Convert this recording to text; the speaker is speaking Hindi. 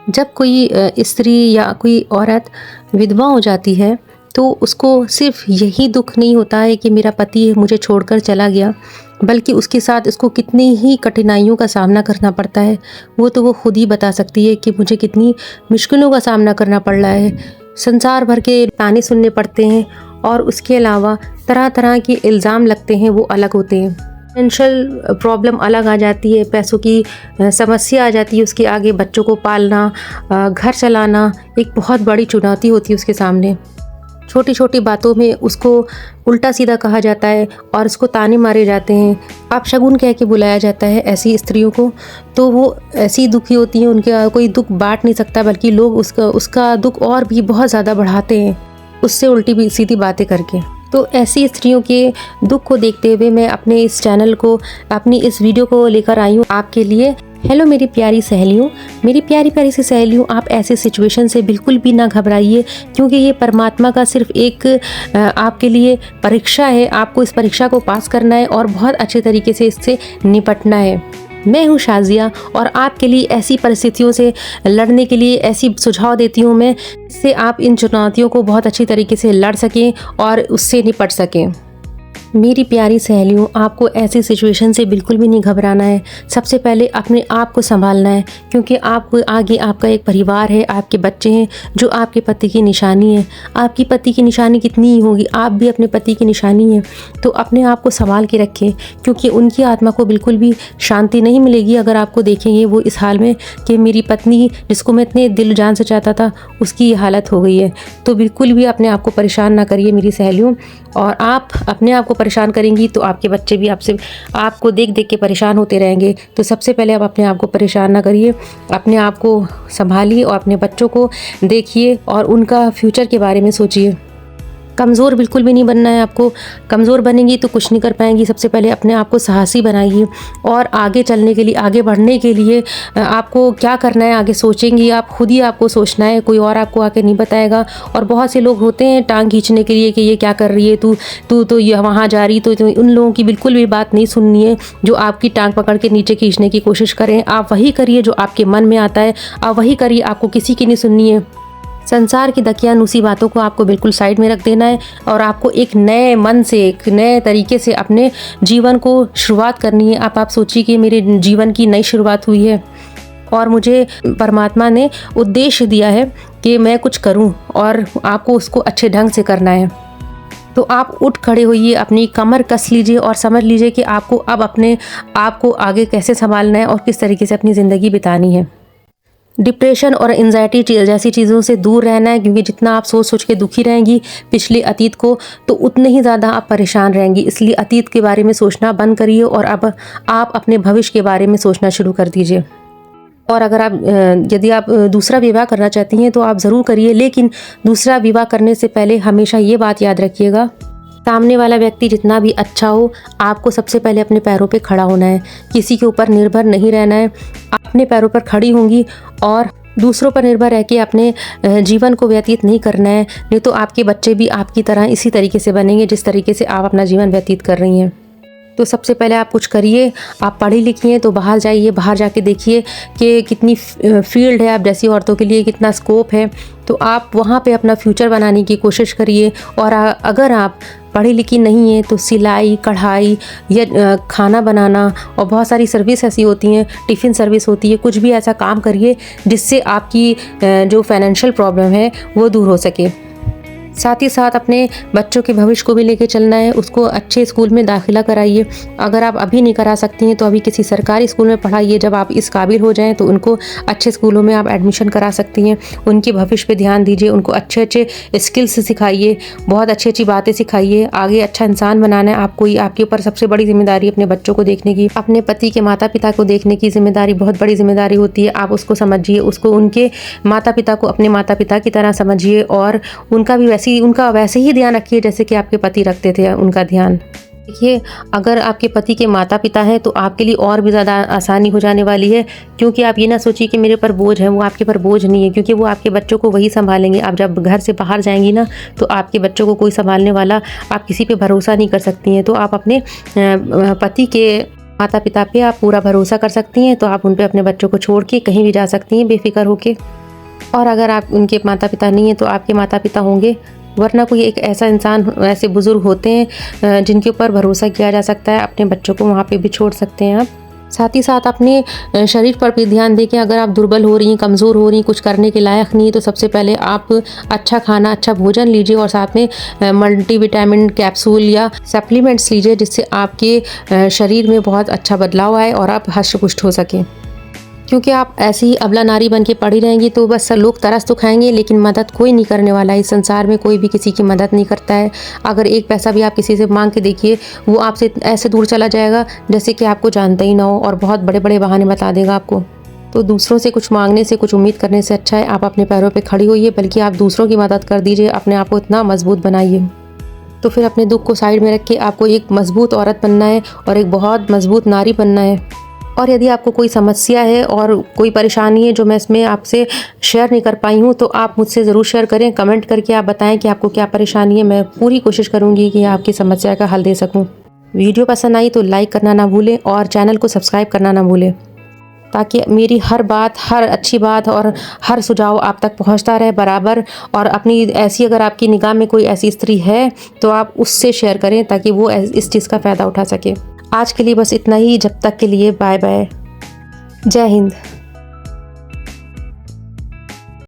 जब कोई स्त्री या कोई औरत विधवा हो जाती है तो उसको सिर्फ यही दुख नहीं होता है कि मेरा पति मुझे छोड़कर चला गया, बल्कि उसके साथ उसको कितनी ही कठिनाइयों का सामना करना पड़ता है वो खुद ही बता सकती है कि मुझे कितनी मुश्किलों का सामना करना पड़ रहा है। संसार भर के ताने सुनने पड़ते हैं और उसके अलावा तरह तरह के इल्ज़ाम लगते हैं, वो अलग होते हैं। फाइनेंशियल प्रॉब्लम अलग आ जाती है, पैसों की समस्या आ जाती है, उसके आगे बच्चों को पालना, घर चलाना एक बहुत बड़ी चुनौती होती है उसके सामने। छोटी छोटी बातों में उसको उल्टा सीधा कहा जाता है और उसको ताने मारे जाते हैं, आप शगुन कह के बुलाया जाता है ऐसी स्त्रियों को। तो वो ऐसी दुखी होती हैं, उनका कोई दुख बांट नहीं सकता, बल्कि लोग उसका दुख और भी बहुत ज़्यादा बढ़ाते हैं उससे उल्टी सीधी बातें करके। तो ऐसी स्त्रियों के दुख को देखते हुए मैं अपने इस चैनल को, अपनी इस वीडियो को लेकर आई हूँ आपके लिए। हेलो मेरी प्यारी सहेलियों, मेरी प्यारी प्यारी सी सहेलियों, आप ऐसे सिचुएशन से बिल्कुल भी ना घबराइए, क्योंकि ये परमात्मा का सिर्फ एक आपके लिए परीक्षा है। आपको इस परीक्षा को पास करना है और बहुत अच्छे तरीके से इससे निपटना है। मैं हूँ शाजिया और आपके लिए ऐसी परिस्थितियों से लड़ने के लिए ऐसी सुझाव देती हूँ मैं, जिससे आप इन चुनौतियों को बहुत अच्छी तरीके से लड़ सकें और उससे निपट सकें। मेरी प्यारी सहेलियों, आपको ऐसी सिचुएशन से बिल्कुल भी नहीं घबराना है। सबसे पहले अपने आप को संभालना है, क्योंकि आपको आगे आपका एक परिवार है, आपके बच्चे हैं जो आपके पति की निशानी है। आपकी पति की निशानी कितनी ही होगी, आप भी अपने पति की निशानी हैं। तो अपने आप को संभाल के रखें, क्योंकि उनकी आत्मा को बिल्कुल भी शांति नहीं मिलेगी अगर आपको देखेंगे वो इस हाल में कि मेरी पत्नी जिसको मैं इतने दिल जान से चाहता था उसकी ये हालत हो गई है। तो बिल्कुल भी अपने आप को परेशान ना करिए मेरी सहेलियों। और आप अपने आप को परेशान करेंगी तो आपके बच्चे भी आपको देख देख के परेशान होते रहेंगे। तो सबसे पहले आप अपने आप को परेशान ना करिए, अपने आप को संभालिए और अपने बच्चों को देखिए और उनका फ्यूचर के बारे में सोचिए। कमज़ोर बिल्कुल भी नहीं बनना है आपको, कमज़ोर बनेंगी तो कुछ नहीं कर पाएंगी। सबसे पहले अपने आप को साहसी बनाइए और आगे चलने के लिए, आगे बढ़ने के लिए आपको क्या करना है आगे सोचेंगी आप, खुद ही आपको सोचना है, कोई और आपको आके नहीं बताएगा। और बहुत से लोग होते हैं टांग खींचने के लिए कि ये क्या कर रही है तू तो ये वहाँ जा रही, तो उन लोगों की बिल्कुल भी बात नहीं सुननी है जो आपकी टांग पकड़ के नीचे खींचने की कोशिश करें। आप वही करिए जो आपके मन में आता है, आप वही करिए, आपको किसी की नहीं सुननी है। संसार की दकियानूसी बातों को आपको बिल्कुल साइड में रख देना है और आपको एक नए मन से, एक नए तरीके से अपने जीवन को शुरुआत करनी है। आप सोचिए कि मेरे जीवन की नई शुरुआत हुई है और मुझे परमात्मा ने उद्देश्य दिया है कि मैं कुछ करूं और आपको उसको अच्छे ढंग से करना है। तो आप उठ खड़े होइए, अपनी कमर कस लीजिए और समझ लीजिए कि आपको अब अपने आप को आगे कैसे संभालना है और किस तरीके से अपनी ज़िंदगी बितानी है। डिप्रेशन और एंजाइटी जैसी चीज़ों से दूर रहना है, क्योंकि जितना आप सोच सोच के दुखी रहेंगी पिछले अतीत को, तो उतने ही ज़्यादा आप परेशान रहेंगी। इसलिए अतीत के बारे में सोचना बंद करिए और अब आप अपने भविष्य के बारे में सोचना शुरू कर दीजिए। और अगर आप यदि आप दूसरा विवाह करना चाहती हैं तो आप ज़रूर करिए, लेकिन दूसरा विवाह करने से पहले हमेशा ये बात याद रखिएगा, सामने वाला व्यक्ति जितना भी अच्छा हो, आपको सबसे पहले अपने पैरों पे खड़ा होना है, किसी के ऊपर निर्भर नहीं रहना है। अपने पैरों पर खड़ी होंगी और दूसरों पर निर्भर रह के अपने जीवन को व्यतीत नहीं करना है, नहीं तो आपके बच्चे भी आपकी तरह इसी तरीके से बनेंगे जिस तरीके से आप अपना जीवन व्यतीत कर रही हैं। तो सबसे पहले आप कुछ करिए, आप पढ़ी लिखी हैं तो बाहर जाइए, बाहर जाके देखिए कि कितनी फील्ड है आप जैसी औरतों के लिए, कितना स्कोप है। तो आप वहाँ पे अपना फ्यूचर बनाने की कोशिश करिए। और अगर आप पढ़ी लिखी नहीं है तो सिलाई, कढ़ाई या खाना बनाना और बहुत सारी सर्विस ऐसी होती हैं, टिफ़िन सर्विस होती है, कुछ भी ऐसा काम करिए जिससे आपकी जो फाइनेंशियल प्रॉब्लम है वो दूर हो सके। साथ ही साथ अपने बच्चों के भविष्य को भी लेके चलना है, उसको अच्छे स्कूल में दाखिला कराइए। अगर आप अभी नहीं करा सकती हैं तो अभी किसी सरकारी स्कूल में पढ़ाइए, जब आप इस काबिल हो जाएं तो उनको अच्छे स्कूलों में आप एडमिशन करा सकती हैं। उनके भविष्य पे ध्यान दीजिए, उनको अच्छे अच्छे स्किल्स सिखाइए, बहुत अच्छी अच्छी बातें सिखाइए। आगे अच्छा इंसान बनाना है आपको ही। आपके ऊपर सबसे बड़ी जिम्मेदारी अपने बच्चों को देखने की, अपने पति के माता पिता को देखने की जिम्मेदारी बहुत बड़ी जिम्मेदारी होती है। आप उसको समझिए, उसको उनके माता पिता को अपने माता पिता की तरह समझिए और उनका वैसे ही ध्यान रखिए जैसे कि आपके पति रखते थे उनका ध्यान। देखिए, अगर आपके पति के माता पिता हैं तो आपके लिए और भी ज़्यादा आसानी हो जाने वाली है, क्योंकि आप ये ना सोचिए कि मेरे पर बोझ है, वो आपके पर बोझ नहीं है, क्योंकि वो आपके बच्चों को वही संभालेंगे। आप जब घर से बाहर जाएंगी ना तो आपके बच्चों को कोई संभालने वाला, आप किसी पे भरोसा नहीं कर सकती हैं। तो आप अपने पति के माता पिता पे आप पूरा भरोसा कर सकती हैं, तो आप उन पे अपने बच्चों को छोड़ के कहीं भी जा सकती हैं बेफ़िक्र होके। और अगर आप उनके माता पिता नहीं हैं तो आपके माता पिता होंगे, वरना कोई एक ऐसा इंसान, ऐसे बुज़ुर्ग होते हैं जिनके ऊपर भरोसा किया जा सकता है, अपने बच्चों को वहाँ पे भी छोड़ सकते हैं आप। साथ ही साथ अपने शरीर पर भी ध्यान दें कि अगर आप दुर्बल हो रही हैं, कमज़ोर हो रही हैं, कुछ करने के लायक नहीं, तो सबसे पहले आप अच्छा खाना, अच्छा भोजन लीजिए और साथ में मल्टीविटामिन कैप्सूल या सप्लीमेंट्स लीजिए, जिससे आपके शरीर में बहुत अच्छा बदलाव आए और आप हष्ट-पुष्ट हो सकें। क्योंकि आप ऐसी ही अबला नारी बन के पड़ी रहेंगी तो बस लोग तरस तो खाएंगे, लेकिन मदद कोई नहीं करने वाला है। इस संसार में कोई भी किसी की मदद नहीं करता है। अगर एक पैसा भी आप किसी से मांग के देखिए, वो आपसे ऐसे दूर चला जाएगा जैसे कि आपको जानता ही ना हो, और बहुत बड़े बड़े बहाने बता देगा आपको। तो दूसरों से कुछ मांगने से, कुछ उम्मीद करने से अच्छा है आप अपने पैरों पर खड़ी होइए, बल्कि आप दूसरों की मदद कर दीजिए, अपने आप को इतना मजबूत बनाइए। तो फिर अपने दुख को साइड में रख के आपको एक मजबूत औरत बनना है और एक बहुत मजबूत नारी बनना है। और यदि आपको कोई समस्या है और कोई परेशानी है जो मैं इसमें आपसे शेयर नहीं कर पाई हूँ, तो आप मुझसे ज़रूर शेयर करें। कमेंट करके आप बताएं कि आपको क्या परेशानी है। मैं पूरी कोशिश करूँगी कि आपकी समस्या का हल दे सकूँ। वीडियो पसंद आई तो लाइक करना ना भूलें और चैनल को सब्सक्राइब करना ना भूलें, ताकि मेरी हर बात, हर अच्छी बात और हर सुझाव आप तक पहुंचता रहे बराबर। और अपनी ऐसी, अगर आपकी निगाह में कोई ऐसी स्त्री है तो आप उससे शेयर करें, ताकि वो इस चीज़ का फ़ायदा उठा सके। आज के लिए बस इतना ही। जब तक के लिए बाय बाय। जय हिंद।